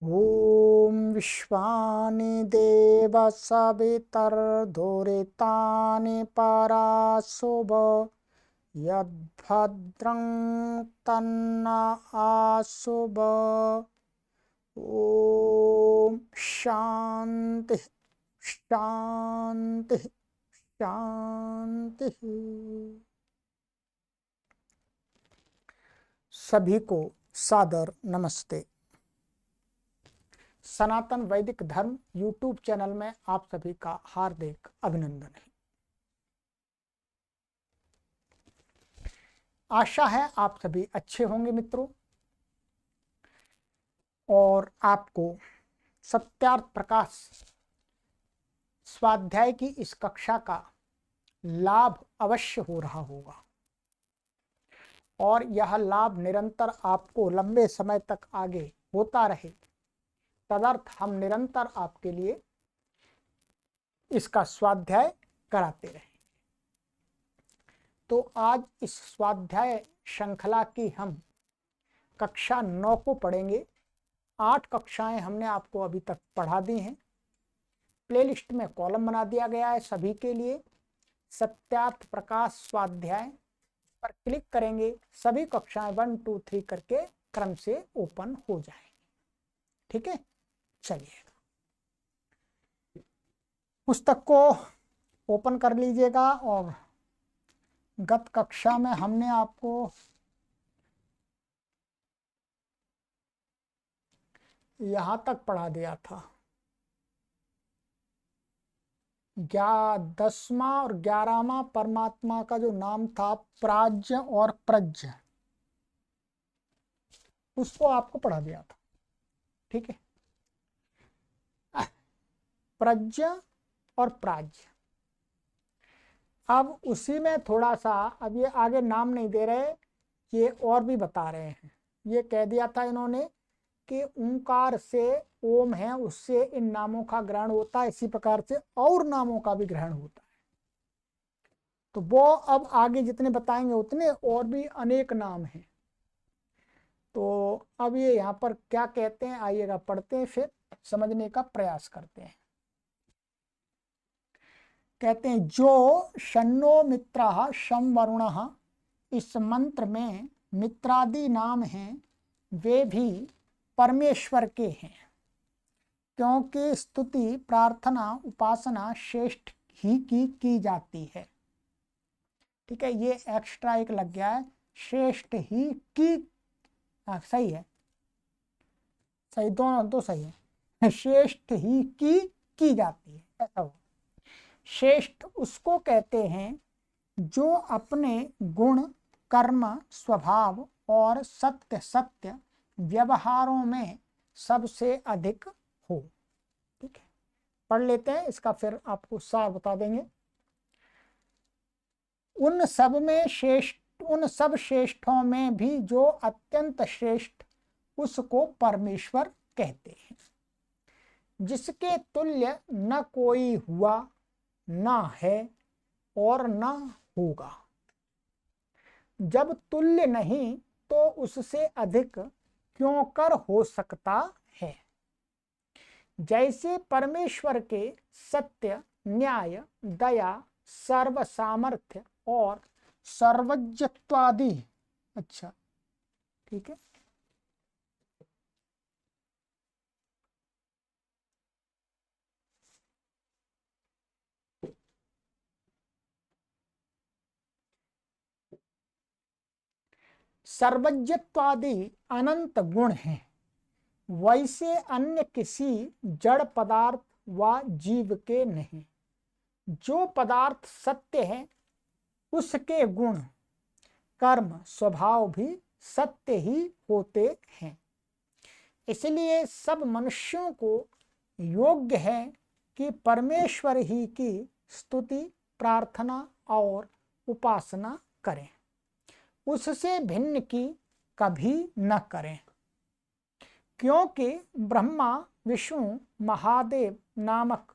ॐ विश्वानि देव सवितर्धुरितानि पराशुभ यद्भद्रं तन्न आशुभ। ॐ शांति शांति शांति। सभी को सादर नमस्ते। सनातन वैदिक धर्म यूट्यूब चैनल में आप सभी का हार्दिक अभिनंदन है। आशा है आप सभी अच्छे होंगे मित्रों, और आपको सत्यार्थ प्रकाश स्वाध्याय की इस कक्षा का लाभ अवश्य हो रहा होगा, और यह लाभ निरंतर आपको लंबे समय तक आगे होता रहे, तदर्थ हम निरंतर आपके लिए इसका स्वाध्याय कराते रहें। तो आज इस स्वाध्याय श्रृंखला की हम कक्षा 9 को पढ़ेंगे। 8 कक्षाएं हमने आपको अभी तक पढ़ा दी हैं। प्लेलिस्ट में कॉलम बना दिया गया है सभी के लिए। सत्यार्थ प्रकाश स्वाध्याय पर क्लिक करेंगे, सभी कक्षाएं 1 2 3 करके क्रम से ओपन हो जाएंगी। ठीक है, चलिए पुस्तक को ओपन कर लीजिएगा। और गत कक्षा में हमने आपको यहां तक पढ़ा दिया था। 10वां और 11वां परमात्मा का जो नाम था प्राज्ञ और प्रज्ञ, उसको आपको पढ़ा दिया था। ठीक है, प्रज्ञ और प्राज्ञ। अब उसी में थोड़ा सा, अब ये आगे नाम नहीं दे रहे, ये और भी बता रहे हैं। ये कह दिया था इन्होंने कि ओंकार से ओम है, उससे इन नामों का ग्रहण होता है, इसी प्रकार से और नामों का भी ग्रहण होता है। तो वो अब आगे जितने बताएंगे उतने और भी अनेक नाम हैं। तो अब ये यहाँ पर क्या कहते हैं, आइएगा पढ़ते हैं, फिर समझने का प्रयास करते हैं। कहते हैं जो शन्नो मित्रः शं वरुणः, इस मंत्र में मित्रादि नाम हैं, वे भी परमेश्वर के हैं, क्योंकि स्तुति प्रार्थना उपासना श्रेष्ठ ही की जाती है। ठीक है, ये एक्स्ट्रा एक लग गया है, श्रेष्ठ ही की। सही है, सही, दोनों दो सही है। श्रेष्ठ ही की जाती है, ऐसा हो। श्रेष्ठ उसको कहते हैं जो अपने गुण कर्म स्वभाव और सत्य व्यवहारों में सबसे अधिक हो। ठीक है, पढ़ लेते हैं, इसका फिर आपको सार बता देंगे। उन सब श्रेष्ठों में भी जो अत्यंत श्रेष्ठ, उसको परमेश्वर कहते हैं, जिसके तुल्य न कोई हुआ, न है और न होगा। जब तुल्य नहीं तो उससे अधिक क्यों कर हो सकता है। जैसे परमेश्वर के सत्य, न्याय, दया, सर्व सामर्थ्य और सर्वज्ञत्वादि। अच्छा, ठीक है, सर्वज्ञत्वादि अनंत गुण हैं, वैसे अन्य किसी जड़ पदार्थ व जीव के नहीं। जो पदार्थ सत्य है, उसके गुण कर्म स्वभाव भी सत्य ही होते हैं। इसलिए सब मनुष्यों को योग्य है कि परमेश्वर ही की स्तुति प्रार्थना और उपासना करें, उससे भिन्न की कभी न करें। क्योंकि ब्रह्मा विष्णु महादेव नामक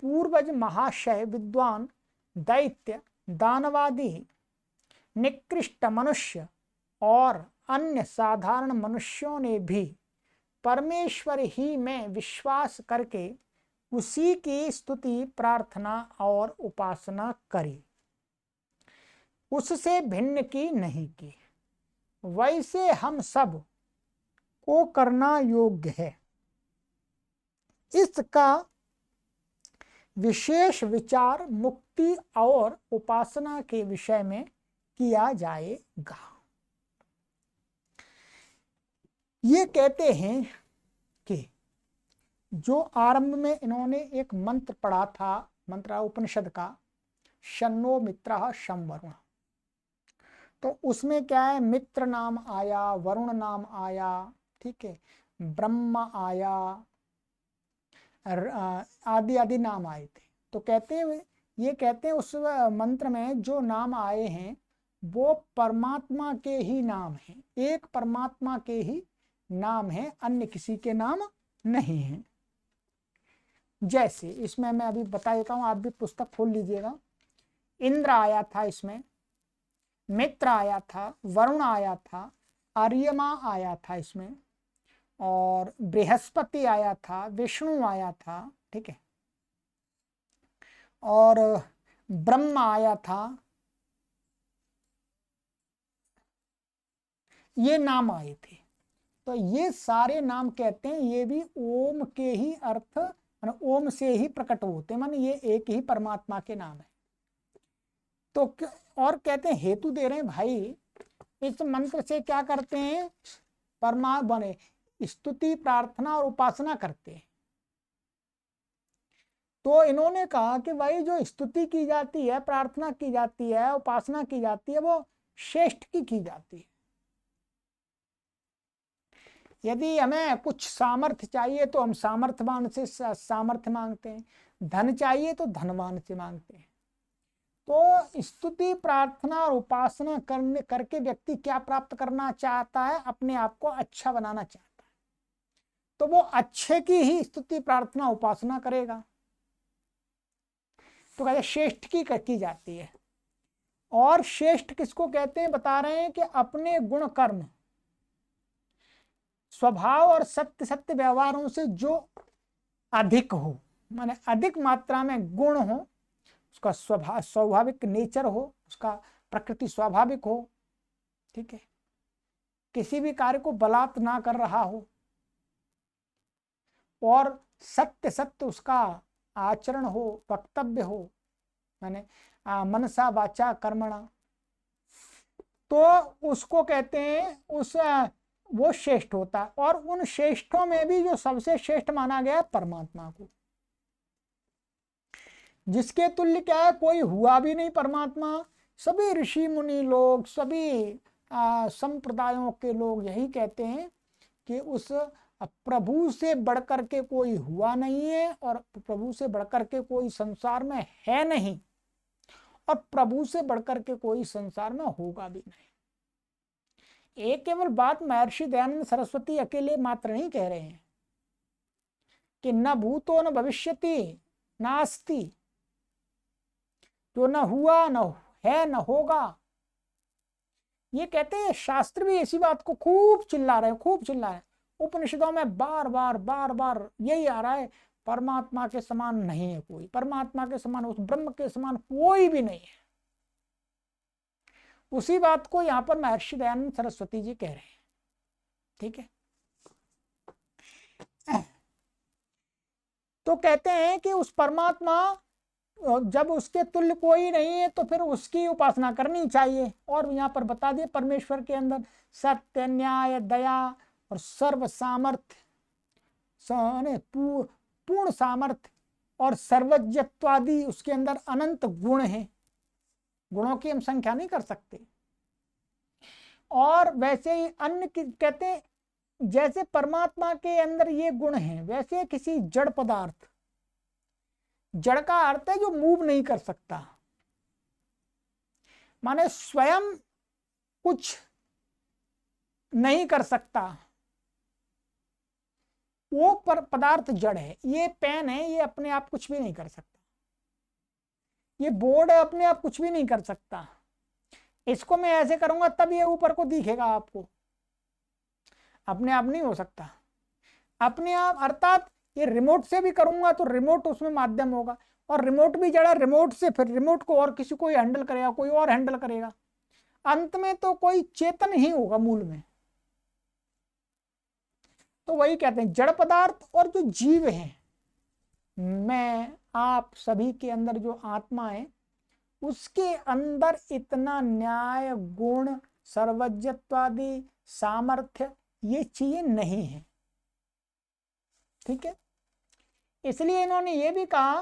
पूर्वज महाशय विद्वान दैत्य दानवादी निकृष्ट मनुष्य और अन्य साधारण मनुष्यों ने भी परमेश्वर ही में विश्वास करके उसी की स्तुति, प्रार्थना और उपासना करी, उससे भिन्न की नहीं की, वैसे हम सब को करना योग्य है। इसका विशेष विचार मुक्ति और उपासना के विषय में किया जाएगा। ये कहते हैं कि जो आरंभ में इन्होंने एक मंत्र पढ़ा था, मंत्र उपनिषद का, शन्नो मित्रः शं वरुण, तो उसमें क्या है, मित्र नाम आया, वरुण नाम आया, ठीक है, ब्रह्मा आया, आदि आदि नाम आए थे। तो कहते हैं, ये कहते हैं उस मंत्र में जो नाम आए हैं वो परमात्मा के ही नाम हैं, एक परमात्मा के ही नाम हैं, अन्य किसी के नाम नहीं हैं। जैसे इसमें मैं अभी बता देता हूँ, आप भी पुस्तक खोल लीजिएगा। इंद्र आया था, इसमें मित्र आया था, वरुण आया था, आर्यमा आया था इसमें, और बृहस्पति आया था, विष्णु आया था, ठीक है, और ब्रह्मा आया था। ये नाम आए थे। तो ये सारे नाम कहते हैं ये भी ओम के ही अर्थ, ओम से ही प्रकट होते हैं, माने ये एक ही परमात्मा के नाम है। तो और कहते हैं, हेतु दे रहे हैं भाई, इस मंत्र से क्या करते हैं, परमात्मा बने स्तुति, प्रार्थना और उपासना करते हैं। तो इन्होंने कहा कि भाई जो स्तुति की जाती है, प्रार्थना की जाती है, उपासना की जाती है, वो श्रेष्ठ की जाती है। यदि हमें कुछ सामर्थ्य चाहिए तो हम सामर्थ्यवान से सामर्थ्य मांगते हैं, धन चाहिए तो धनवान से मांगते हैं। तो स्तुति, प्रार्थना और उपासना करके व्यक्ति क्या प्राप्त करना चाहता है, अपने आप को अच्छा बनाना चाहता है, तो वो अच्छे की ही स्तुति, प्रार्थना, उपासना करेगा। तो कहते श्रेष्ठ की जाती है। और श्रेष्ठ किसको कहते हैं, बता रहे हैं कि अपने गुण, कर्म, स्वभाव और सत्य सत्य व्यवहारों से जो अधिक हो, माने अधिक मात्रा में गुण हो, उसका स्वाभाविक नेचर हो, उसका प्रकृति स्वाभाविक हो, ठीक है, किसी भी कार्य को बलात् ना कर रहा हो, और सत्य सत्य उसका आचरण हो, वक्तव्य हो, माने मनसा वाचा कर्मणा, तो उसको कहते हैं वो श्रेष्ठ होता है। और उन श्रेष्ठों में भी जो सबसे श्रेष्ठ माना गया है परमात्मा को, जिसके तुल्य क्या है, कोई हुआ भी नहीं परमात्मा। सभी ऋषि मुनि लोग, सभी संप्रदायों के लोग यही कहते हैं कि उस प्रभु से बढ़कर के कोई हुआ नहीं है, और प्रभु से बढ़कर के कोई संसार में है नहीं, और प्रभु से बढ़कर के कोई संसार में होगा भी नहीं। एक केवल बात महर्षि दयानंद सरस्वती अकेले मात्र नहीं कह रहे हैं कि न भूतो न भविष्यति नास्ति, जो न हुआ, न है, न होगा। ये कहते हैं, शास्त्र भी इसी बात को खूब चिल्ला रहे हैं, खूब चिल्ला रहे हैं। उपनिषदों में बार बार यही आ रहा है, परमात्मा के समान नहीं है कोई, परमात्मा के समान, उस ब्रह्म के समान कोई भी नहीं है। उसी बात को यहां पर महर्षि दयानंद सरस्वती जी कह रहे हैं, ठीक है। तो कहते हैं कि उस परमात्मा, जब उसके तुल्य कोई नहीं है तो फिर उसकी उपासना करनी चाहिए। और यहाँ पर बता दिए, परमेश्वर के अंदर सत्य, न्याय, दया और सर्व सामर्थ्य, पूर्ण सामर्थ्य और सर्वज्ञत्वादि, उसके अंदर अनंत गुण हैं। गुणों की हम संख्या नहीं कर सकते। और वैसे ही अन्य कहते हैं, जैसे परमात्मा के अंदर ये गुण हैं, वैसे किसी जड़ पदार्थ, जड़ का अर्थ है जो मूव नहीं कर सकता, माने स्वयं कुछ नहीं कर सकता, वो पदार्थ जड़ है। ये पेन है, ये अपने आप कुछ भी नहीं कर सकता। ये बोर्ड है, अपने आप कुछ भी नहीं कर सकता। इसको मैं ऐसे करूंगा तब ये ऊपर को दिखेगा आपको, अपने आप नहीं हो सकता। अपने आप, अर्थात ये रिमोट से भी करूंगा तो रिमोट उसमें माध्यम होगा, और रिमोट भी जड़ा, रिमोट से फिर रिमोट को और किसी को हैंडल करेगा, कोई और हैंडल करेगा, अंत में तो कोई चेतन ही होगा मूल में। तो वही कहते हैं जड़ पदार्थ और जो जीव हैं, मैं आप सभी के अंदर जो आत्मा है उसके अंदर इतना न्याय, गुण, सर्वज्ञत्वादि, सामर्थ्य ये चीजें नहीं है। ठीक है, इसलिए इन्होंने ये भी कहा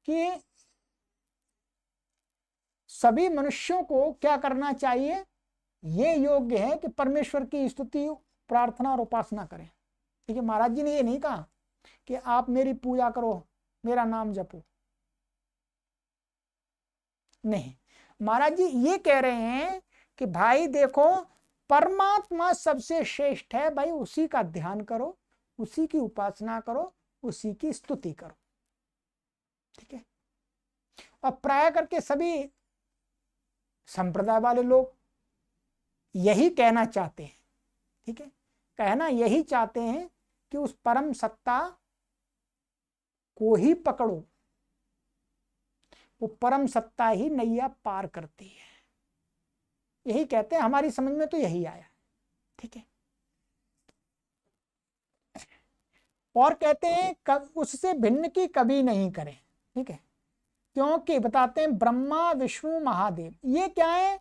कि सभी मनुष्यों को क्या करना चाहिए, ये योग्य है कि परमेश्वर की स्तुति, प्रार्थना और उपासना करें। ठीक है, महाराज जी ने ये नहीं कहा कि आप मेरी पूजा करो, मेरा नाम जपो, नहीं, महाराज जी ये कह रहे हैं कि भाई देखो, परमात्मा सबसे श्रेष्ठ है भाई, उसी का ध्यान करो, उसी की उपासना करो, उसी की स्तुति करो। ठीक है, और प्राय करके सभी संप्रदाय वाले लोग यही कहना चाहते हैं। ठीक है, कहना यही चाहते हैं कि उस परम सत्ता को ही पकड़ो, वो परम सत्ता ही नैया पार करती है, यही कहते हैं। हमारी समझ में तो यही आया। ठीक है, और कहते हैं उससे भिन्न की कभी नहीं करें। ठीक है, क्योंकि बताते हैं ब्रह्मा विष्णु महादेव, ये क्या है,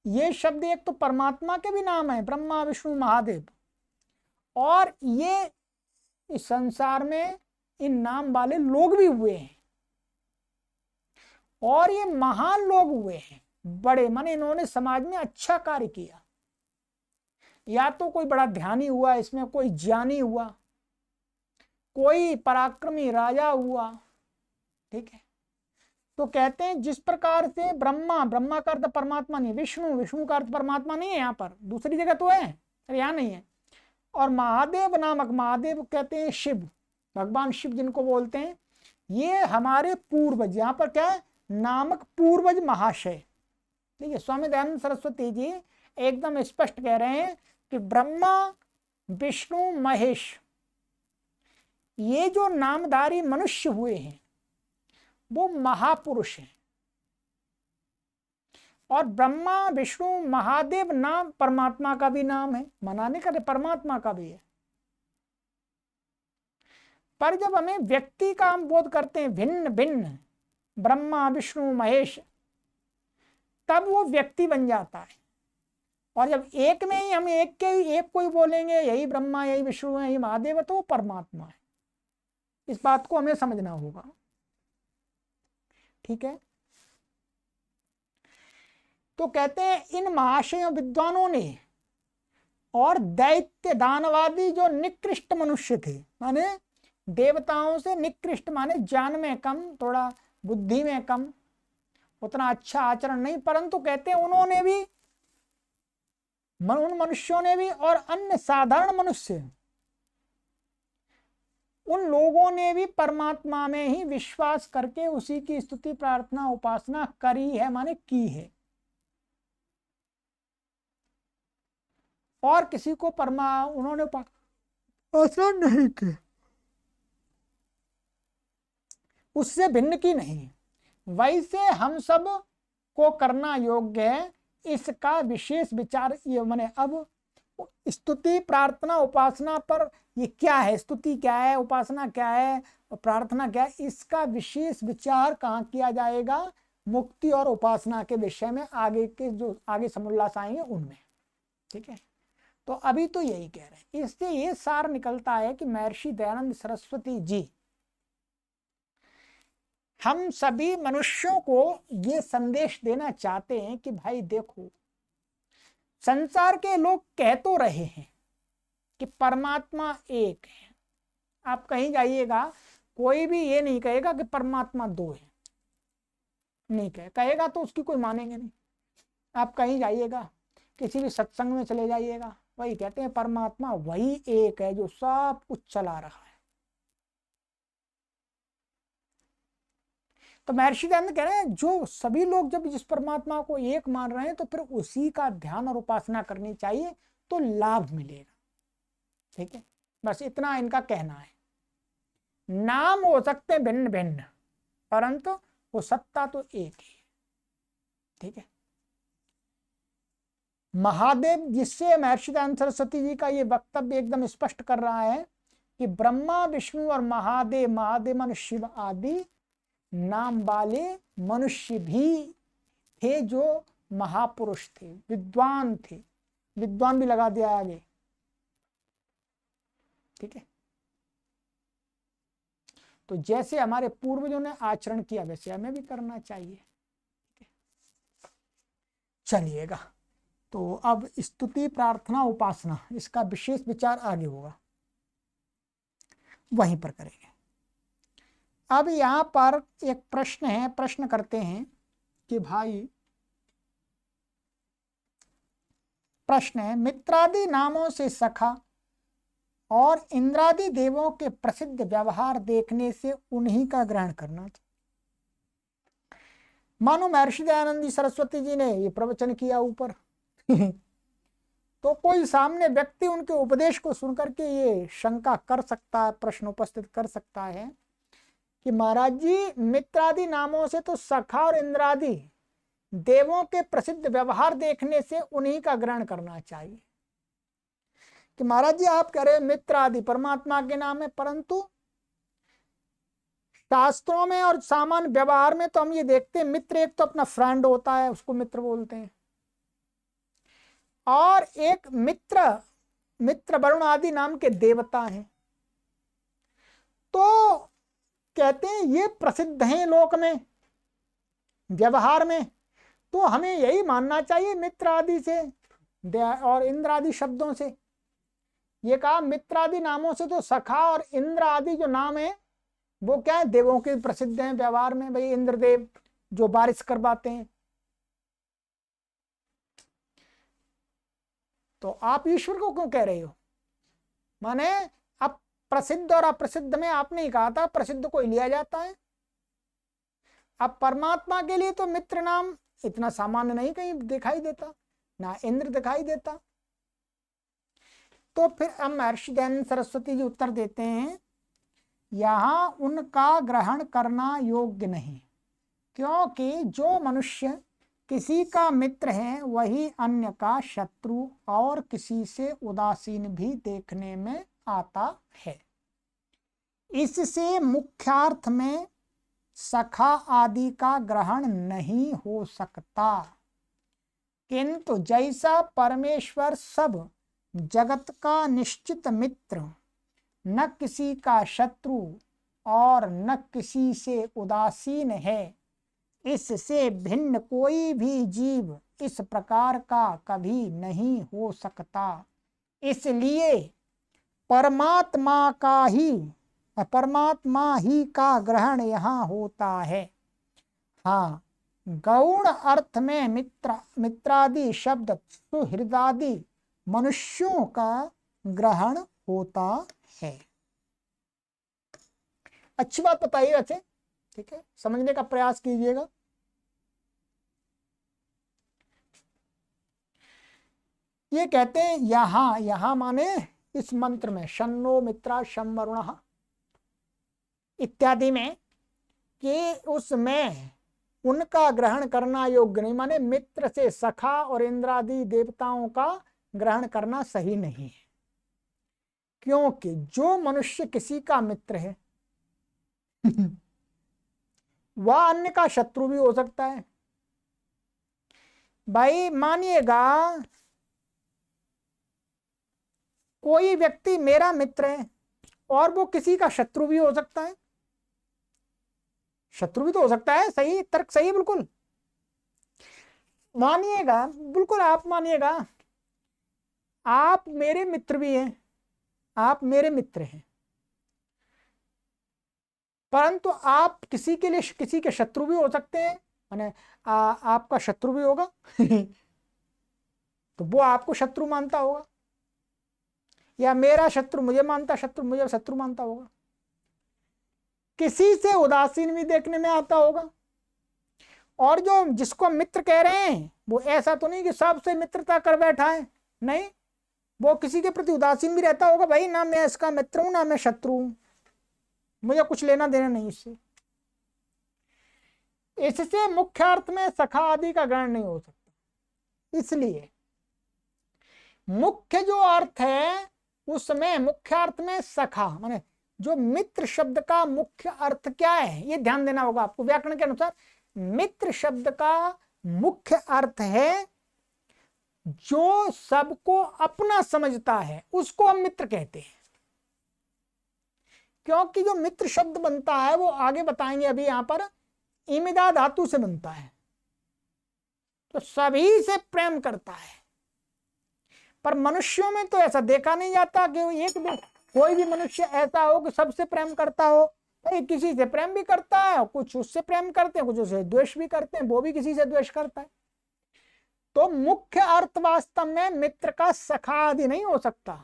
ये शब्द एक तो परमात्मा के भी नाम है, ब्रह्मा विष्णु महादेव, और ये इस संसार में इन नाम वाले लोग भी हुए हैं, और ये महान लोग हुए हैं, बड़े माने इन्होंने समाज में अच्छा कार्य किया। या तो कोई बड़ा ध्यानी हुआ इसमें, कोई ज्ञानी हुआ, कोई पराक्रमी राजा हुआ। ठीक है, तो कहते हैं जिस प्रकार से ब्रह्मा, ब्रह्मा का अर्थ परमात्मा नहीं, विष्णु, विष्णु का अर्थ परमात्मा नहीं है, यहाँ पर दूसरी जगह तो है, अरे यहाँ नहीं है। और महादेव नामक, महादेव कहते हैं शिव, भगवान शिव जिनको बोलते हैं, ये हमारे पूर्वज, यहाँ पर क्या है, नामक पूर्वज महाशय। ठीक है, स्वामी दयानंद सरस्वती जी एकदम स्पष्ट कह रहे हैं कि ब्रह्मा विष्णु महेश, ये जो नामधारी मनुष्य हुए हैं वो महापुरुष हैं, और ब्रह्मा विष्णु महादेव नाम परमात्मा का भी नाम है, मनाने का परमात्मा का भी है। पर जब हमें व्यक्ति का हम बोध करते हैं भिन्न भिन्न, ब्रह्मा विष्णु महेश, तब वो व्यक्ति बन जाता है। और जब एक में ही हम एक के एक को ही बोलेंगे, यही ब्रह्मा, यही विष्णु, यही महादेव, तो वो परमात्मा है। इस बात को हमें समझना होगा। ठीक है, तो कहते हैं इन महाशयों विद्वानों ने और दैत्य दानवादी जो निकृष्ट मनुष्य थे, माने देवताओं से निकृष्ट, माने ज्ञान में कम, थोड़ा बुद्धि में कम, उतना अच्छा आचरण नहीं, परंतु कहते हैं उन्होंने भी, उन मनुष्यों ने भी, और अन्य साधारण मनुष्य, उन लोगों ने भी परमात्मा में ही विश्वास करके उसी की स्तुति प्रार्थना उपासना करी है, माने की है। और किसी को उन्होंने उपासना नहीं की, उससे भिन्न की नहीं। वैसे हम सब को करना योग्य है, इसका विशेष विचार ये माने अब स्तुति प्रार्थना उपासना पर, ये क्या है, स्तुति क्या है, उपासना क्या है, प्रार्थना क्या है, इसका विशेष विचार कहाँ किया जाएगा, मुक्ति और उपासना के विषय में, आगे के जो आगे समोल्लास आएंगे उनमें। ठीक है, तो अभी तो यही कह रहे हैं। इससे ये सार निकलता है कि महर्षि दयानंद सरस्वती जी हम सभी मनुष्यों को ये संदेश देना चाहते हैं कि भाई देखो, संसार के लोग कह तो रहे हैं कि परमात्मा एक है, आप कहीं जाइएगा कोई भी ये नहीं कहेगा कि परमात्मा दो है, नहीं कहेगा तो उसकी कोई मानेंगे नहीं। आप कहीं जाइएगा, किसी भी सत्संग में चले जाइएगा, वही कहते हैं परमात्मा वही एक है जो सब कुछ चला रहा है। तो महर्षि दयानंद कह रहे हैं जो सभी लोग जब जिस परमात्मा को एक मान रहे हैं तो फिर उसी का ध्यान और उपासना करनी चाहिए, तो लाभ मिलेगा। ठीक है, बस इतना इनका कहना है। नाम हो सकते हैं भिन्न भिन्न, परंतु वो सत्ता तो एक ही है। ठीक है। महादेव, जिससे महर्षि दयानंद सरस्वती जी का ये वक्तव्य एकदम स्पष्ट कर रहा है कि ब्रह्मा विष्णु और महादेव, महादेव मन शिव आदि नाम वाले मनुष्य भी थे जो महापुरुष थे, विद्वान थे। विद्वान भी लगा दिया आगे। ठीक है। तो जैसे हमारे पूर्वजों ने आचरण किया वैसे हमें भी करना चाहिए। चलिएगा, तो अब स्तुति प्रार्थना उपासना इसका विशेष विचार आगे होगा, वहीं पर करेंगे। अब यहां पर एक प्रश्न है, प्रश्न करते हैं कि भाई, प्रश्न है, मित्रादि नामों से सखा और इंद्रादि देवों के प्रसिद्ध व्यवहार देखने से उन्हीं का ग्रहण करना चाहिए। मानो महर्षि दयानंद सरस्वती जी ने ये प्रवचन किया ऊपर तो कोई सामने व्यक्ति उनके उपदेश को सुनकर के ये शंका कर सकता है, प्रश्न उपस्थित कर सकता है कि महाराज जी, मित्रादि नामों से तो सखा और इंद्रादि देवों के प्रसिद्ध व्यवहार देखने से उन्हीं का ग्रहण करना चाहिए। कि महाराज जी, आप कह रहे मित्र आदि परमात्मा के नाम है, परंतु शास्त्रों में और सामान्य व्यवहार में तो हम ये देखते हैं, मित्र एक तो अपना फ्रेंड होता है, उसको मित्र बोलते हैं, और एक मित्र वरुण आदि नाम के देवता हैं। तो कहते हैं ये प्रसिद्ध हैं लोक में, व्यवहार में, तो हमें यही मानना चाहिए मित्र आदि से और इंद्र आदि शब्दों से। ये कहा मित्रादि नामों से तो सखा और इंद्र आदि जो नाम है वो क्या है, देवों के प्रसिद्ध हैं व्यवहार में। भाई इंद्रदेव जो बारिश करवाते हैं, तो आप ईश्वर को क्यों कह रहे हो? माने अब प्रसिद्ध और अप्रसिद्ध में आपने ही कहा था प्रसिद्ध को लिया जाता है। अब परमात्मा के लिए तो मित्र नाम इतना सामान्य नहीं कहीं दिखाई देता, ना इंद्र दिखाई देता। तो फिर अब महर्षि दयानंद सरस्वती जी उत्तर देते हैं, यहां उनका ग्रहण करना योग्य नहीं, क्योंकि जो मनुष्य किसी का मित्र है वही अन्य का शत्रु और किसी से उदासीन भी देखने में आता है। इससे मुख्यार्थ में सखा आदि का ग्रहण नहीं हो सकता, किंतु जैसा परमेश्वर सब जगत का निश्चित मित्र, न किसी का शत्रु और न किसी से उदासीन है, इससे भिन्न कोई भी जीव इस प्रकार का कभी नहीं हो सकता। इसलिए परमात्मा ही का ग्रहण यहाँ होता है। हाँ, गौण अर्थ में मित्रादि शब्द सुहृदादि मनुष्यों का ग्रहण होता है। अच्छी बात बताइए वैसे, ठीक है, समझने का प्रयास कीजिएगा। ये कहते हैं यहां माने इस मंत्र में शन्नो मित्रा शं वरुणः इत्यादि में, कि उसमें उनका ग्रहण करना योग्य नहीं, माने मित्र से सखा और इंद्रादि देवताओं का ग्रहण करना सही नहीं है। क्योंकि जो मनुष्य किसी का मित्र है वह अन्य का शत्रु भी हो सकता है। भाई मानिएगा कोई व्यक्ति मेरा मित्र है और वो किसी का शत्रु भी हो सकता है, शत्रु भी तो हो सकता है। सही तर्क, सही है बिल्कुल। मानिएगा, बिल्कुल आप मानिएगा आप मेरे मित्र भी हैं, आप मेरे मित्र हैं, परंतु आप किसी के लिए किसी के शत्रु भी हो सकते हैं, माने आपका शत्रु भी होगा तो वो आपको शत्रु मानता होगा, या मेरा शत्रु मुझे मानता, शत्रु मुझे शत्रु मानता होगा। किसी से उदासीन भी देखने में आता होगा। और जो जिसको मित्र कह रहे हैं वो ऐसा तो नहीं कि सबसे मित्रता कर बैठा है, नहीं, वो किसी के प्रति उदासीन भी रहता होगा, भाई ना मैं इसका मित्र हूं ना मैं शत्रु हूं, मुझे कुछ लेना देना नहीं इससे। इससे मुख्य अर्थ में सखा आदि का ग्रहण नहीं हो सकता। इसलिए मुख्य जो अर्थ है उसमें मुख्य अर्थ में सखा माने जो मित्र शब्द का मुख्य अर्थ क्या है ये ध्यान देना होगा आपको। व्याकरण के अनुसार मित्र शब्द का मुख्य अर्थ है जो सबको अपना समझता है, उसको हम मित्र कहते हैं। क्योंकि जो मित्र शब्द बनता है वो आगे बताएंगे अभी यहां पर इमिदा धातु से बनता है, तो सभी से प्रेम करता है। पर मनुष्यों में तो ऐसा देखा नहीं जाता कि एक भी कोई भी मनुष्य ऐसा हो कि सबसे प्रेम करता हो। भाई किसी से प्रेम भी करता है, कुछ उससे प्रेम करते हैं, कुछ उससे द्वेष भी करते हैं, वो भी किसी से द्वेष करता है। तो मुख्य अर्थ वास्तव में मित्र का सखा आदि नहीं हो सकता।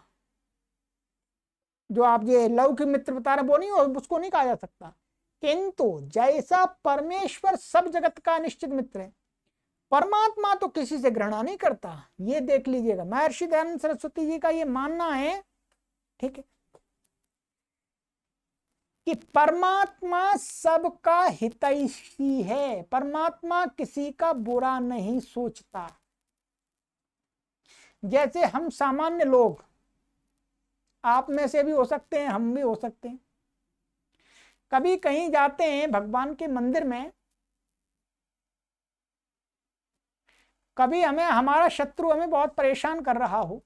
जो आप ये लौकिक मित्र बता रहे वो नहीं हो, उसको नहीं कहा जा सकता। किंतु जैसा परमेश्वर सब जगत का निश्चित मित्र है, परमात्मा तो किसी से घृणा नहीं करता। ये देख लीजिएगा, महर्षि दयानंद सरस्वती जी का ये मानना है, ठीक है, कि परमात्मा सबका हितैषी है, परमात्मा किसी का बुरा नहीं सोचता। जैसे हम सामान्य लोग, आप में से भी हो सकते हैं, हम भी हो सकते हैं, कभी कहीं जाते हैं भगवान के मंदिर में, कभी हमें हमारा शत्रु हमें बहुत परेशान कर रहा हो,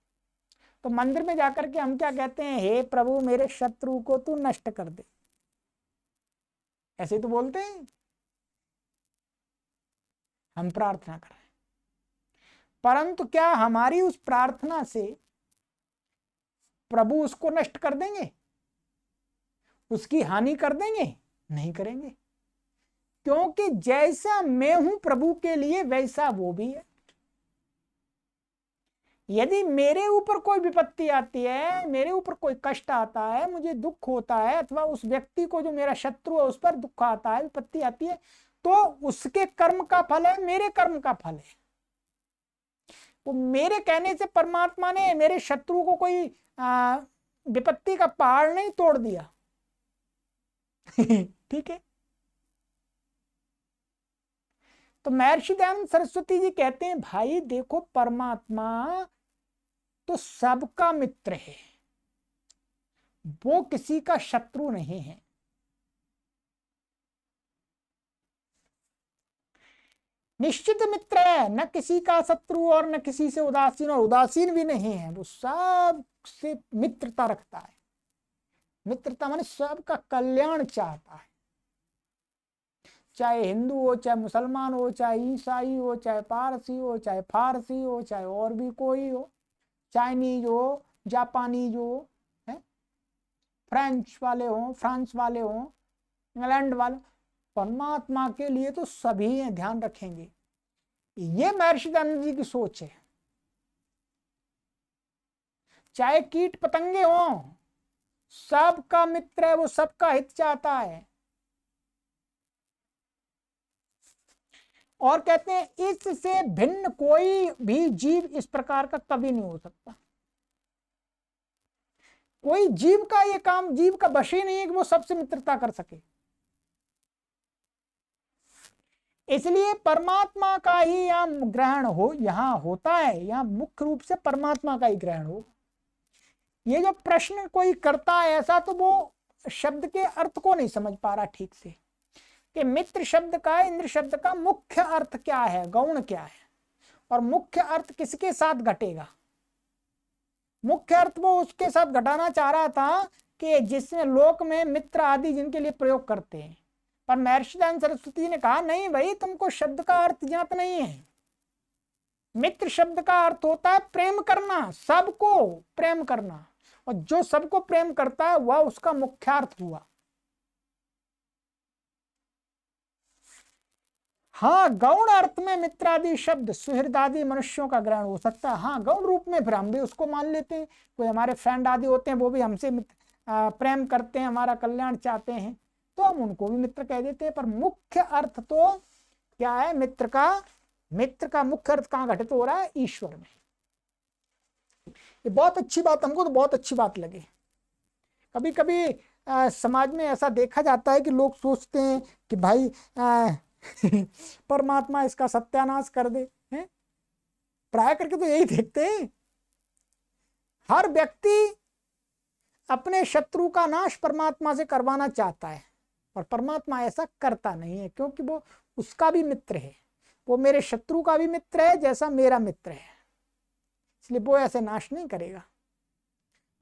तो मंदिर में जाकर के हम क्या कहते हैं, हे प्रभु मेरे शत्रु को तू नष्ट कर दे, ऐसे तो बोलते हैं। हम प्रार्थना कर रहे हैं, परंतु क्या हमारी उस प्रार्थना से प्रभु उसको नष्ट कर देंगे, उसकी हानि कर देंगे? नहीं करेंगे, क्योंकि जैसा मैं हूं प्रभु के लिए वैसा वो भी है। यदि मेरे ऊपर कोई विपत्ति आती है, मेरे ऊपर कोई कष्ट आता है, मुझे दुख होता है, अथवा उस व्यक्ति को जो मेरा शत्रु है उस पर दुख आता है, विपत्ति आती है, तो उसके कर्म का फल है, मेरे कर्म का फल है। वो मेरे कहने से परमात्मा ने मेरे शत्रु को कोई विपत्ति का पहाड़ नहीं तोड़ दिया। ठीक है। तो महर्षि दयानंद सरस्वती जी कहते हैं, भाई देखो परमात्मा तो सबका मित्र है, वो किसी का शत्रु नहीं है। निश्चित मित्र है, न किसी का शत्रु और न किसी से उदासीन, और उदासीन भी नहीं है, वो सब से मित्रता रखता है। मित्रता माने सबका कल्याण चाहता है, चाहे हिंदू हो, चाहे मुसलमान हो, चाहे ईसाई हो, चाहे पारसी हो, चाहे फारसी हो, चाहे और भी कोई हो, चाइनीज हो, जापानीज हो, है, फ्रेंच वाले हो, फ्रांस वाले हो, इंग्लैंड वाले, परमात्मा के लिए तो सभी हैं, ध्यान रखेंगे। ये महर्षि दयानंद जी की सोच है। चाहे कीट पतंगे हो, सबका मित्र है, वो सबका हित चाहता है। और कहते हैं इससे भिन्न कोई भी जीव इस प्रकार का कभी नहीं हो सकता। कोई जीव का ये काम, जीव का वश ही नहीं है कि वो सबसे मित्रता कर सके। इसलिए परमात्मा का ही यहां ग्रहण हो, यहां होता है, यहां मुख्य रूप से परमात्मा का ही ग्रहण हो। ये जो प्रश्न कोई करता है ऐसा, तो वो शब्द के अर्थ को नहीं समझ पा रहा ठीक से, कि मित्र शब्द का, इंद्र शब्द का मुख्य अर्थ क्या है, गौण क्या है, और मुख्य अर्थ किसके साथ घटेगा। मुख्य अर्थ वो उसके साथ घटाना चाह रहा था कि जिसमें लोक में मित्र आदि जिनके लिए प्रयोग करते हैं। पर महर्षि दयानंद सरस्वती जी ने कहा, नहीं भाई, तुमको शब्द का अर्थ ज्ञात नहीं है। मित्र शब्द का अर्थ होता है प्रेम करना, सबको प्रेम करना, और जो सबको प्रेम करता है वह उसका मुख्यार्थ हुआ। हाँ, गौण अर्थ में मित्रादि शब्द सुहृदादि मनुष्यों का ग्रहण हो सकता है। हाँ, गौण रूप में फिर हम भी उसको मान लेते हैं। कोई हमारे फ्रेंड आदि होते हैं, वो भी हमसे प्रेम करते हैं, हमारा कल्याण चाहते हैं, तो हम उनको भी मित्र कह देते हैं। पर मुख्य अर्थ तो क्या है मित्र का? मित्र का मुख्य अर्थ कहाँ घटित हो रहा है? ईश्वर में। ये बहुत अच्छी बात, हमको तो बहुत अच्छी बात लगी। कभी कभी समाज में ऐसा देखा जाता है कि लोग सोचते हैं कि भाई परमात्मा इसका सत्यानाश कर दे, हैं? प्राय करके तो यही देखते हैं। हर व्यक्ति अपने शत्रु का नाश परमात्मा से करवाना चाहता है, और परमात्मा ऐसा करता नहीं है, क्योंकि वो उसका भी मित्र है, वो मेरे शत्रु का भी मित्र है जैसा मेरा मित्र है, इसलिए वो ऐसे नाश नहीं करेगा,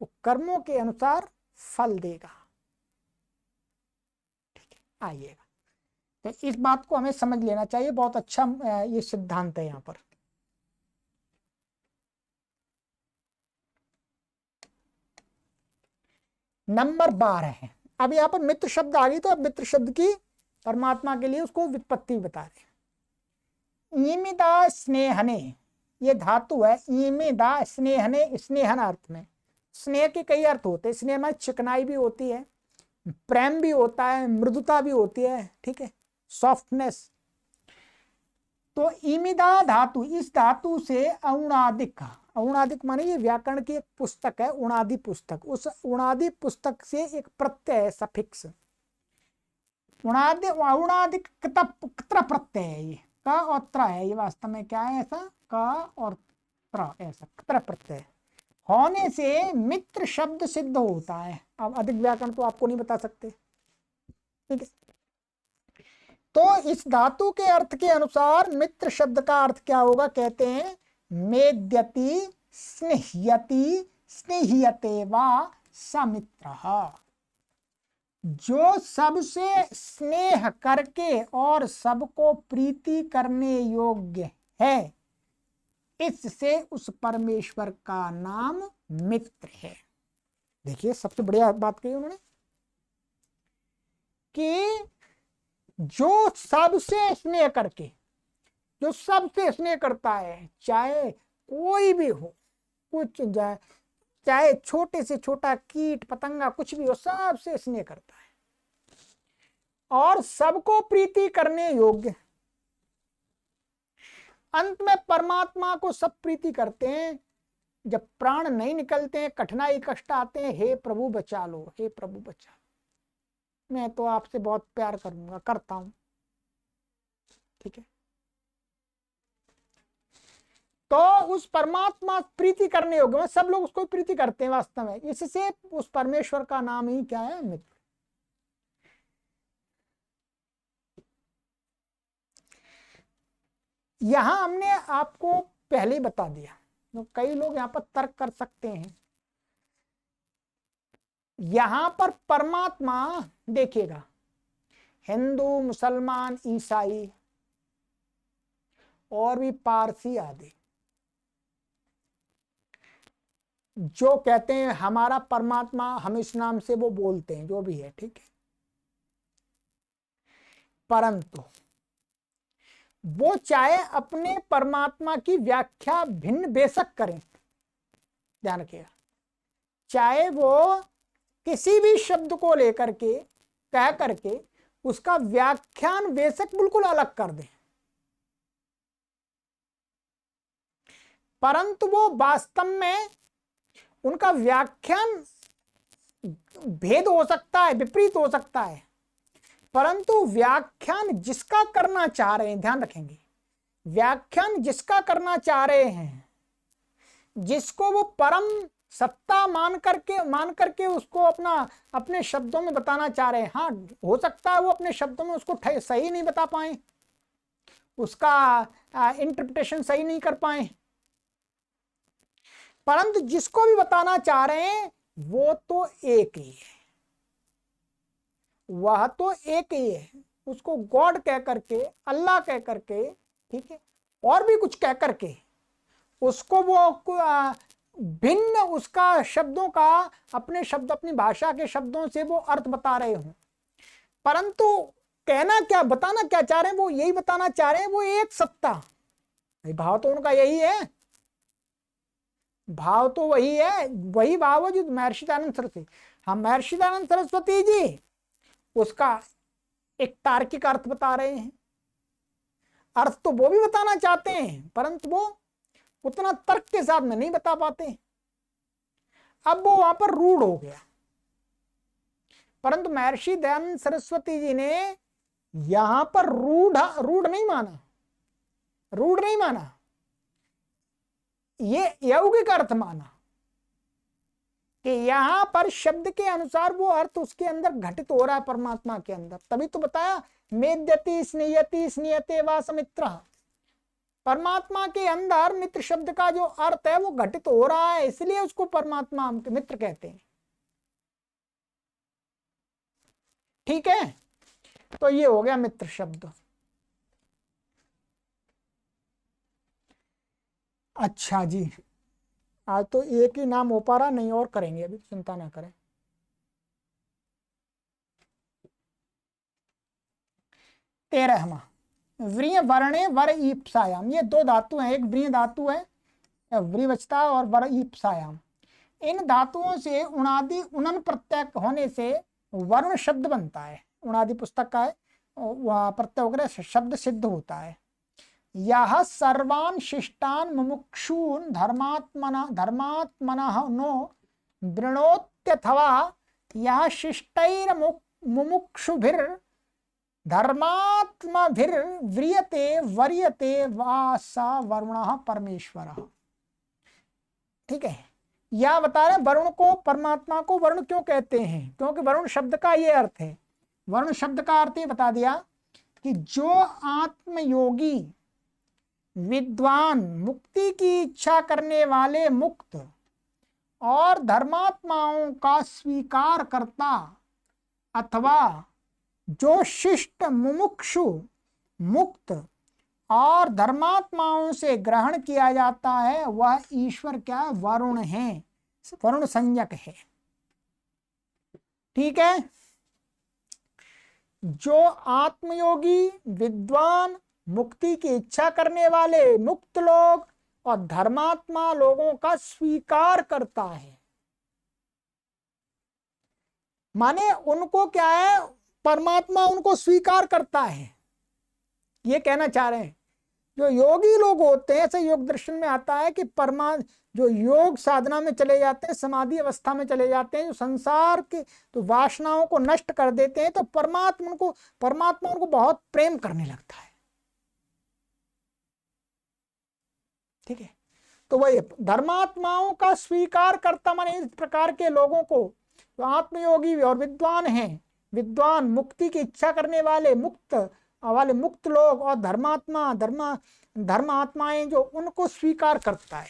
वो कर्मों के अनुसार फल देगा। ठीक है, आइएगा, तो इस बात को हमें समझ लेना चाहिए। बहुत अच्छा ये सिद्धांत है यहाँ पर। नंबर 12 है। अब यहाँ पर मित्र शब्द आ गई, तो अब मित्र शब्द की परमात्मा के लिए उसको व्युत्पत्ति बता रहे। ईमिदा स्नेहने, ये धातु है। ईमिदा स्नेहने, स्नेहन अर्थ में, स्नेह के कई अर्थ होते हैं। स्नेह में चिकनाई भी होती है, प्रेम भी होता है, मृदुता भी होती है, ठीक है, सॉफ्टनेस। तो ईमिदा धातु, इस धातु से औणादिक, औणादिक माने ये व्याकरण की एक पुस्तक है, उणादि पुस्तक, उस उणादि पुस्तक से एक प्रत्यय है, सफिक्स। उणादि, औणादिक क्त्र प्रत्यय है, ये का और त्र है, ये वास्तव में क्या है, ऐसा का और त्र, ऐसा क्त्र प्रत्यय होने से मित्र शब्द सिद्ध होता है। अब अधिक व्याकरण तो आपको नहीं बता सकते, ठीक है। तो इस धातु के अर्थ के अनुसार मित्र शब्द का अर्थ क्या होगा, कहते हैं मेद्यति स्नेह्यति स्नेह्यते वा समित्रः, जो सबसे स्नेह करके और सबको प्रीति करने योग्य है, इससे उस परमेश्वर का नाम मित्र है। देखिए सबसे बढ़िया बात कही उन्होंने कि जो सबसे स्नेह करके, जो सबसे स्नेह करता है, चाहे कोई भी हो, कुछ चाहे छोटे से छोटा कीट पतंगा कुछ भी हो, सबसे स्नेह करता है और सबको प्रीति करने योग्य। अंत में परमात्मा को सब प्रीति करते हैं। जब प्राण नहीं निकलते हैं, कठिनाई कष्ट आते हैं, हे प्रभु बचा लो, हे प्रभु बचा लो, मैं तो आपसे बहुत प्यार करूंगा, करता हूं, ठीक है। तो उस परमात्मा प्रीति करने योग्य, सब लोग उसको प्रीति करते हैं वास्तव में, इससे उस परमेश्वर का नाम ही क्या है, मित्र। यहां हमने आपको पहले ही बता दिया, तो कई लोग यहां पर तर्क कर सकते हैं। यहां पर परमात्मा देखिएगा, हिंदू मुसलमान ईसाई और भी पारसी आदि जो कहते हैं हमारा परमात्मा, हम इस नाम से वो बोलते हैं, जो भी है, ठीक है, परंतु वो चाहे अपने परमात्मा की व्याख्या भिन्न बेशक करें, ध्यान रखिएगा, चाहे वो किसी भी शब्द को लेकर के कह करके उसका व्याख्यान बेशक बिल्कुल अलग कर दें, परंतु वो वास्तव में उनका व्याख्यान भेद हो सकता है, विपरीत हो सकता है, परंतु व्याख्यान जिसका करना चाह रहे हैं, ध्यान रखेंगे, व्याख्यान जिसका करना चाह रहे हैं, जिसको वो परम सत्ता मान करके उसको अपने शब्दों में बताना चाह रहे हैं। हाँ, हो सकता है वो अपने शब्दों में उसको सही नहीं बता पाए, उसका इंटरप्रिटेशन सही नहीं कर पाए, परंतु जिसको भी बताना चाह रहे हैं वो तो एक ही है, वह तो एक ही है, उसको गॉड कह करके, अल्लाह कह करके, ठीक है, और भी कुछ कह करके उसको वो भिन्न उसका शब्दों का, अपने शब्द अपनी भाषा के शब्दों से वो अर्थ बता रहे हों, परंतु कहना क्या, बताना क्या चाह रहे हैं, वो यही बताना चाह रहे हैं, वो एक सत्ता, भाव तो उनका यही है, भाव तो वही है, वही भाव है जो महर्षि दयानंद सरस्वती, हम महर्षि दयानंद सरस्वती जी उसका एक तार्किक अर्थ बता रहे हैं, अर्थ तो वो भी बताना चाहते हैं, परंतु वो उतना तर्क के साथ में नहीं बता पाते, अब वो वहां पर रूढ़ हो गया। परंतु महर्षि दयानंद सरस्वती जी ने यहां पर रूढ़ रूढ़ नहीं माना, रूढ़ नहीं माना, ये यौगिक अर्थ माना कि यहां पर शब्द के अनुसार वो अर्थ उसके अंदर घटित हो रहा है परमात्मा के अंदर। तभी तो बताया मेद्यति स्नेयति स्नेयते वा समित्र, परमात्मा के अंदर मित्र शब्द का जो अर्थ है वो घटित हो रहा है, इसलिए उसको परमात्मा मित्र कहते हैं। ठीक है, तो ये हो गया मित्र शब्द। अच्छा जी, आज तो एक ही नाम हो पा रहा, नहीं और करेंगे, अभी चिंता ना करें। तेरहवां व्रीय वर्णे वर ईप्सायाम, ये दो धातु हैं, एक व्रीय धातु है व्रीवचता और वर ईप्सायाम। इन धातुओं से उणादि उनन प्रत्यय होने से वरुण शब्द बनता है। उणादि पुस्तक का है, प्रत्यय वगैरह शब्द सिद्ध होता है। यह सर्वान शिष्टान मुमुक्षून धर्मात्मनः नो वृणोत्यथवा यह शिष्टैर मुमुक्षुभिर धर्मात्मभिर्व्रियते वर्यते वा सा वरुणः परमेश्वरः। ठीक है, यह बता रहे वरुण को, परमात्मा को वरुण क्यों कहते हैं, क्योंकि वरुण शब्द का ये अर्थ है। वरुण शब्द का अर्थ ये बता दिया कि जो आत्मयोगी विद्वान मुक्ति की इच्छा करने वाले मुक्त और धर्मात्माओं का स्वीकार करता अथवा जो शिष्ट मुमुक्षु मुक्त और धर्मात्माओं से ग्रहण किया जाता है वह ईश्वर क्या वरुण है, वरुण संज्ञक है। ठीक है, जो आत्मयोगी विद्वान मुक्ति की इच्छा करने वाले मुक्त लोग और धर्मात्मा लोगों का स्वीकार करता है, माने उनको क्या है, परमात्मा उनको स्वीकार करता है, ये कहना चाह रहे हैं। जो योगी लोग होते हैं, ऐसे योग दर्शन में आता है कि जो योग साधना में चले जाते हैं, समाधि अवस्था में चले जाते हैं, जो संसार के तो वासनाओं को नष्ट कर देते हैं, तो परमात्मा उनको बहुत प्रेम करने लगता है। ठीक है, तो वही धर्मात्माओं का स्वीकार करता, माने इस प्रकार के लोगों को जो आत्मयोगी और विद्वान हैं, विद्वान मुक्ति की इच्छा करने वाले मुक्त लोग और धर्मात्माएं जो उनको स्वीकार करता है।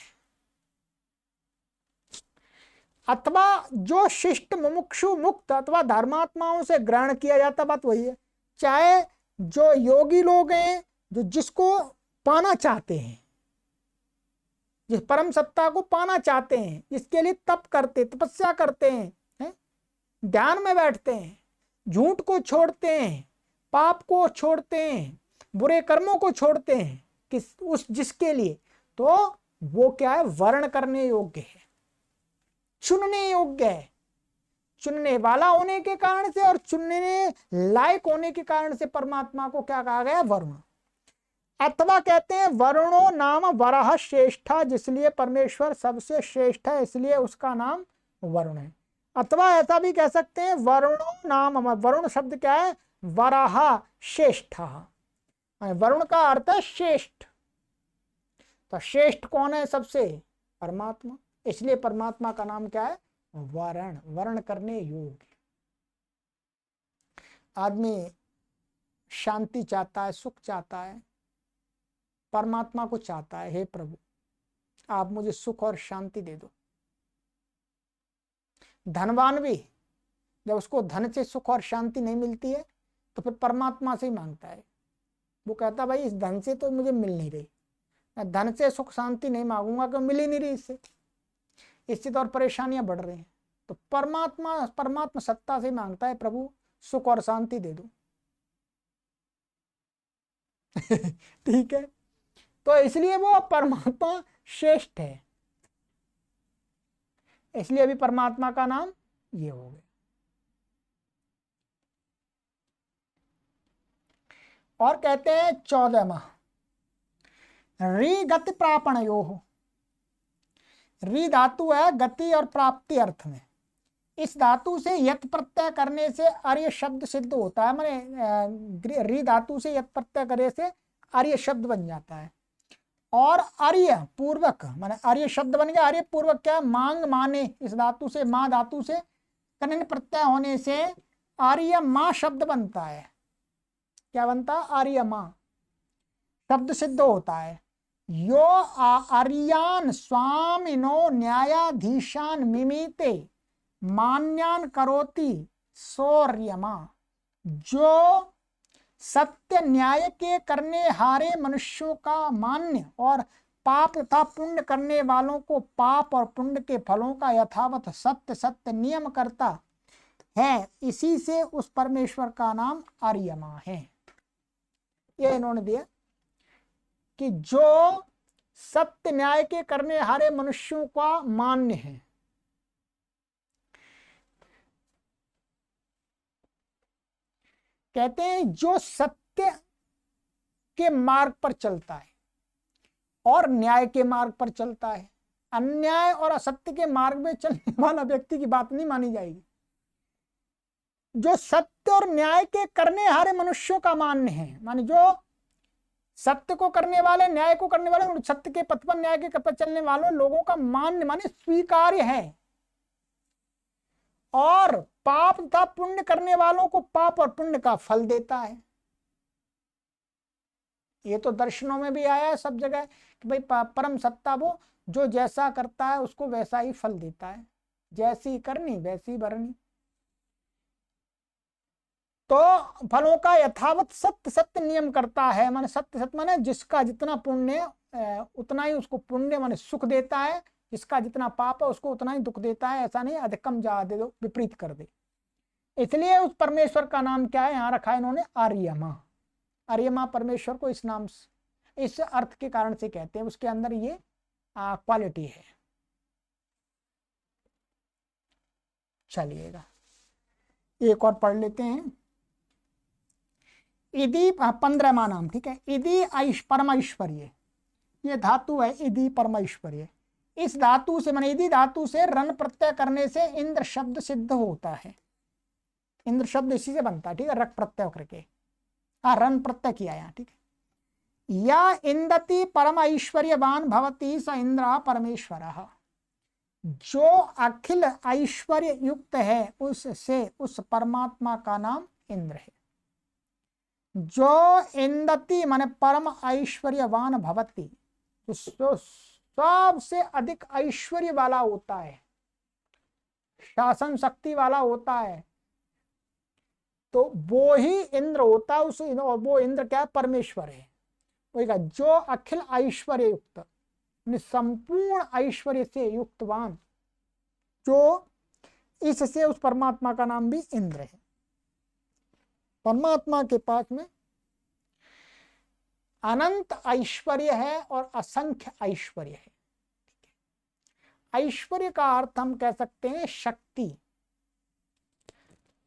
अथवा जो शिष्ट मुमुक्षु मुक्त अथवा धर्मात्माओं से ग्रहण किया जाता, बात वही है। चाहे जो योगी लोग हैं, जो जिसको पाना चाहते हैं, जिस परम सत्ता को पाना चाहते हैं, जिसके लिए तप करते, तपस्या करते हैं, ध्यान में बैठते हैं, झूठ को छोड़ते हैं, पाप को छोड़ते हैं, बुरे कर्मों को छोड़ते हैं, जिसके लिए, तो वो क्या है, वर्ण करने योग्य है, चुनने योग्य है। चुनने वाला होने के कारण से और चुनने लायक होने के कारण से परमात्मा को क्या कहा गया, वरुण। अथवा कहते हैं वरुणो नाम वरः श्रेष्ठा, जिसलिए परमेश्वर सबसे श्रेष्ठ है, इसलिए उसका नाम वरुण है। अथवा ऐसा भी कह सकते हैं वरुणो नाम, वरुण शब्द क्या है, वरः श्रेष्ठ, वरुण का अर्थ है श्रेष्ठ। तो श्रेष्ठ कौन है सबसे, परमात्मा, इसलिए परमात्मा का नाम क्या है, वरण, वर्ण करने योग्य। आदमी शांति चाहता है, सुख चाहता है, परमात्मा को चाहता है, हे प्रभु आप मुझे सुख और शांति दे दो। धनवान भी जब उसको धन से सुख और शांति नहीं मिलती है तो फिर परमात्मा से ही मांगता है। वो कहता भाई इस धन से तो मुझे मिल नहीं रही, मैं धन से सुख शांति नहीं मांगूंगा क्यों, मिल ही नहीं रही इससे तो और परेशानियां बढ़ रही हैं। तो परमात्मा सत्ता से मांगता है, प्रभु सुख और शांति दे दो। ठीक है, तो इसलिए वो परमात्मा श्रेष्ठ है, इसलिए अभी परमात्मा का नाम ये हो गया। और कहते हैं 14वां ऋ गति प्रापणयोः, री धातु है गति और प्राप्ति अर्थ में। इस धातु से यत प्रत्यय करने से अर्य शब्द सिद्ध होता है, माने री धातु से यत प्रत्यय करने से अर्य शब्द बन जाता है। और अर्य पूर्वक माने अर्य शब्द बन गया। अर्य पूर्वक क्या, मांग माने, इस धातु से मां धातु से कनन प्रत्यय होने से आर्य मां शब्द बनता है। क्या बनता है, आर्य मां शब्द सिद्ध होता है। यो आर्यान स्वामिनो न्यायाधीशान मिमीते मान्यान करोति सौर्यमा। जो सत्य न्याय के करने हारे मनुष्यों का मान्य और पाप तथा पुण्य करने वालों को पाप और पुण्य के फलों का यथावत सत्य सत्य नियम करता है, इसी से उस परमेश्वर का नाम आर्यमा है। ये इन्होंने दिया कि जो सत्य न्याय के करने हारे मनुष्यों का मान्य है। कहते हैं जो सत्य के मार्ग पर चलता है और न्याय के मार्ग पर चलता है। अन्याय और असत्य के मार्ग में चलने वाला व्यक्ति की बात नहीं मानी जाएगी। जो सत्य और न्याय के करने हारे मनुष्यों का मान्य है, माने जो सत्य को करने वाले, न्याय को करने वाले, सत्य के पथ पर न्याय के पथ पर चलने वालों लोगों का मान्य माने स्वीकार्य है। और पाप तथा पुण्य करने वालों को पाप और पुण्य का फल देता है। ये तो दर्शनों में भी आया है सब जगह कि भाई परम सत्ता वो जो जैसा करता है उसको वैसा ही फल देता है, जैसी करनी वैसी भरनी। तो फलों का यथावत सत्य सत्य नियम करता है। माने सत्य सत्य माने जिसका जितना पुण्य उतना ही उसको पुण्य माने सुख देता है, जिसका जितना पाप है उसको उतना ही दुख देता है। ऐसा नहीं अधिकम जा दे दो, विपरीत कर दे। इसलिए उस परमेश्वर का नाम क्या है, यहां रखा है इन्होंने आर्यमा। आर्यमा परमेश्वर को इस नाम से, इस अर्थ के कारण से कहते हैं, उसके अंदर ये क्वालिटी है। चलिएगा एक और पढ़ लेते हैं। इदी 15वां नाम, ठीक है। इदी परमैश्वर्य, ये धातु है इदी परमैश्वर्य। इस धातु से माने इदी धातु से रन प्रत्यय करने से इंद्र शब्द सिद्ध होता है। इंद्र शब्द इसी से बनता है, ठीक है, रक प्रत्यय करके रन प्रत्यय किया यहाँ, ठीक है। या इंदति परम ऐश्वर्यवान भवती स इंद्र परमेश्वर। जो अखिल ऐश्वर्य युक्त है उससे उस परमात्मा का नाम इंद्र है। जो इंदति माने परम ऐश्वर्यवान भवती, जो सबसे अधिक ऐश्वर्य वाला होता है, शासन शक्ति वाला होता है, तो वो ही इंद्र होता है। और वो इंद्र क्या है, परमेश्वर है। वही जो अखिल ऐश्वर्य युक्त, संपूर्ण ऐश्वर्य से युक्तवान, जो इससे उस परमात्मा का नाम भी इंद्र है। परमात्मा के पास में अनंत ऐश्वर्य है और असंख्य ऐश्वर्य है। ऐश्वर्य का अर्थ हम कह सकते हैं शक्ति,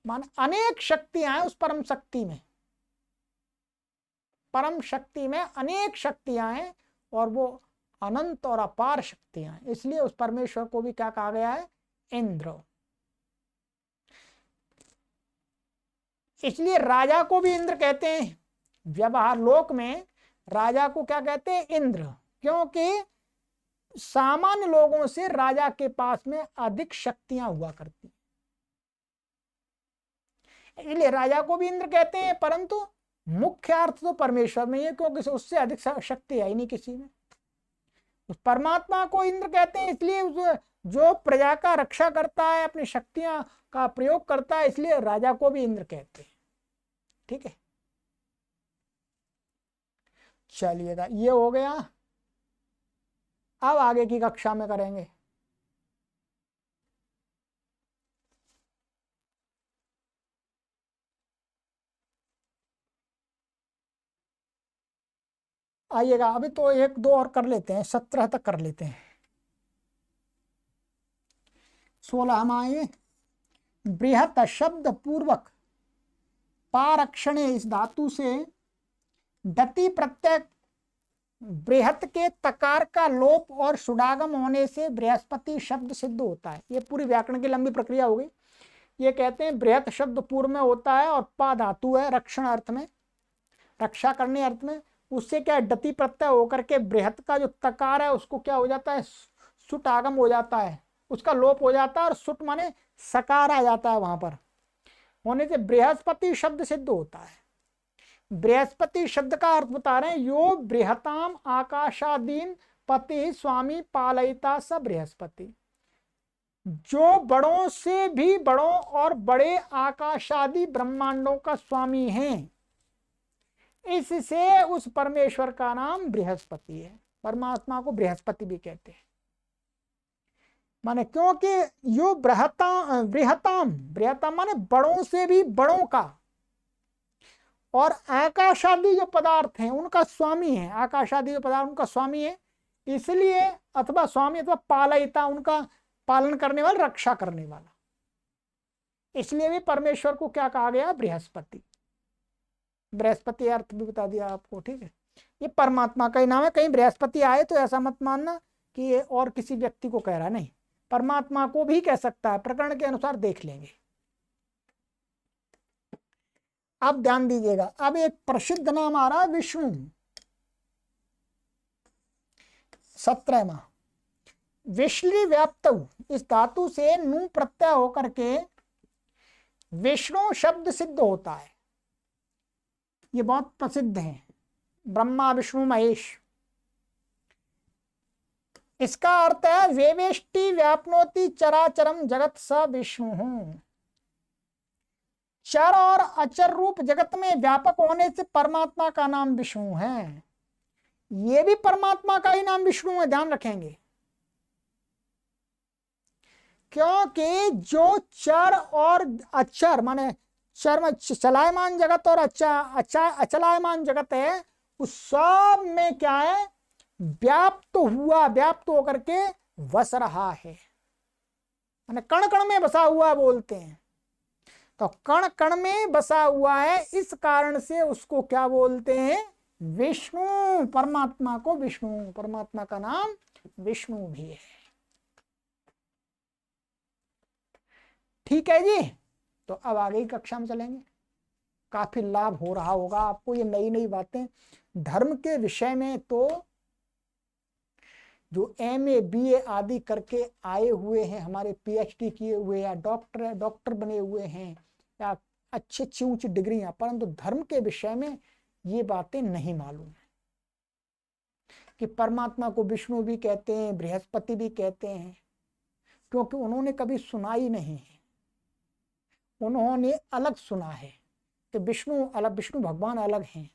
माने अनेक शक्तियां हैं उस परम शक्ति में। परम शक्ति में अनेक शक्तियां हैं और वो अनंत और अपार शक्तियां हैं। इसलिए उस परमेश्वर को भी क्या कहा गया है, इंद्र। इसलिए राजा को भी इंद्र कहते हैं। व्यवहार लोक में राजा को क्या कहते हैं, इंद्र, क्योंकि सामान्य लोगों से राजा के पास में अधिक शक्तियां हुआ करती। इसलिए राजा को भी इंद्र कहते हैं, परंतु मुख्य अर्थ तो परमेश्वर में है, क्योंकि उससे अधिक शक्ति है ही नहीं किसी में। उस परमात्मा को इंद्र कहते हैं इसलिए जो प्रजा का रक्षा करता है, अपनी शक्तियां का प्रयोग करता है, इसलिए राजा को भी इंद्र कहते हैं। ठीक है, चलिएगा ये हो गया। अब आगे की कक्षा में करेंगे। आइएगा, अभी तो एक दो और कर लेते हैं, 17 तक कर लेते हैं। 16 हम आए। बृहत शब्द पूर्वक पारक्षणे, इस धातु से दति प्रत्यय बृहत के तकार का लोप और सुडागम होने से बृहस्पति शब्द सिद्ध होता है। ये पूरी व्याकरण की लंबी प्रक्रिया हो गई। ये कहते हैं बृहत शब्द पूर्व में होता है और पा धातु है रक्षण अर्थ में, रक्षा करने अर्थ में। उससे क्या डति प्रत्यय होकर के बृहत का जो तकार है उसको क्या हो जाता है, सुट आगम हो जाता है, उसका लोप हो जाता है और सुट माने सकार आ जाता है। वहां पर होने से बृहस्पति शब्द सिद्ध होता है। बृहस्पति शब्द का अर्थ बता रहे हैं, यो बृहताम आकाशादीन पति स्वामी पालयिता स बृहस्पति, जो बड़ों से भी बड़ों और बड़े आकाशादि ब्रह्मांडों का स्वामी है, इससे उस परमेश्वर का नाम बृहस्पति है। परमात्मा को बृहस्पति भी कहते हैं। माने क्योंकि यो बृहताम माने बड़ों से भी बड़ों का, और आकाशादि जो पदार्थ हैं उनका स्वामी है। आकाशादि जो पदार्थ उनका स्वामी है, इसलिए अथवा स्वामी अथवा पालयिता, उनका पालन करने वाला, रक्षा करने वाला, इसलिए भी परमेश्वर को क्या कहा गया, बृहस्पति। बृहस्पति अर्थ भी बता दिया आपको, ठीक है। ये परमात्मा का ही नाम है। कहीं बृहस्पति आए तो ऐसा मत मानना कि ये और किसी व्यक्ति को कह रहा, नहीं, परमात्मा को भी कह सकता है। प्रकरण के अनुसार देख लेंगे। अब ध्यान दीजिएगा, अब एक प्रसिद्ध नाम आ रहा है विष्णु। 17वां विश्ली व्याप्त, इस धातु से नु प्रत्यय होकर के विष्णु शब्द सिद्ध होता है। ये बहुत प्रसिद्ध है, ब्रह्मा विष्णु महेश। इसका अर्थ है वेवेष्टि व्यापनोति चराचरम जगत स विष्णु। चर और अचर रूप जगत में व्यापक होने से परमात्मा का नाम विष्णु है। ये भी परमात्मा का ही नाम विष्णु है, ध्यान रखेंगे। क्योंकि जो चर और अचर माने चर में चलायमान जगत और अचलायमान जगत है, उस सब में क्या है, व्याप्त हुआ, व्याप्त होकर के वस रहा है। माने कण कण में बसा हुआ बोलते हैं। तो कण कण में बसा हुआ है, इस कारण से उसको क्या बोलते हैं, विष्णु। परमात्मा को विष्णु, परमात्मा का नाम विष्णु भी है। ठीक है जी। तो अब आगे की कक्षा में चलेंगे। काफी लाभ हो रहा होगा आपको ये नई नई बातें धर्म के विषय में। तो जो MA BA आदि करके आए हुए हैं, हमारे PhD किए हुए या डॉक्टर बने हुए हैं, या अच्छी ऊंची डिग्रियां, परंतु धर्म के विषय में ये बातें नहीं मालूम है कि परमात्मा को विष्णु भी कहते हैं, बृहस्पति भी कहते हैं, क्योंकि उन्होंने कभी सुना ही नहीं है। उन्होंने अलग सुना है कि विष्णु अलग, विष्णु भगवान अलग हैं,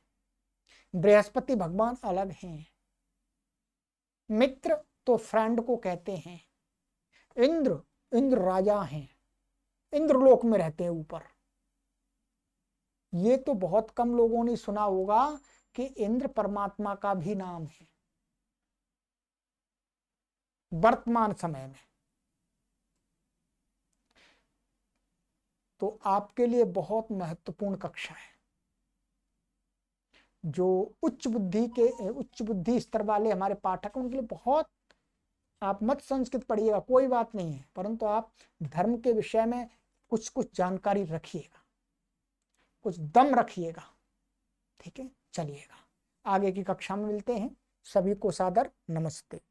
बृहस्पति भगवान अलग हैं। मित्र तो फ्रेंड को कहते हैं। इंद्र राजा हैं, इंद्रलोक में रहते हैं ऊपर। ये तो बहुत कम लोगों ने सुना होगा कि इंद्र परमात्मा का भी नाम है वर्तमान समय में। तो आपके लिए बहुत महत्वपूर्ण कक्षा है। जो उच्च बुद्धि स्तर वाले हमारे पाठक, उनके लिए बहुत, आप मत संस्कृत पढ़िएगा, कोई बात नहीं है, परंतु आप धर्म के विषय में कुछ कुछ जानकारी रखिएगा, कुछ दम रखिएगा। ठीक है, चलिएगा, आगे की कक्षा में मिलते हैं। सभी को सादर नमस्ते।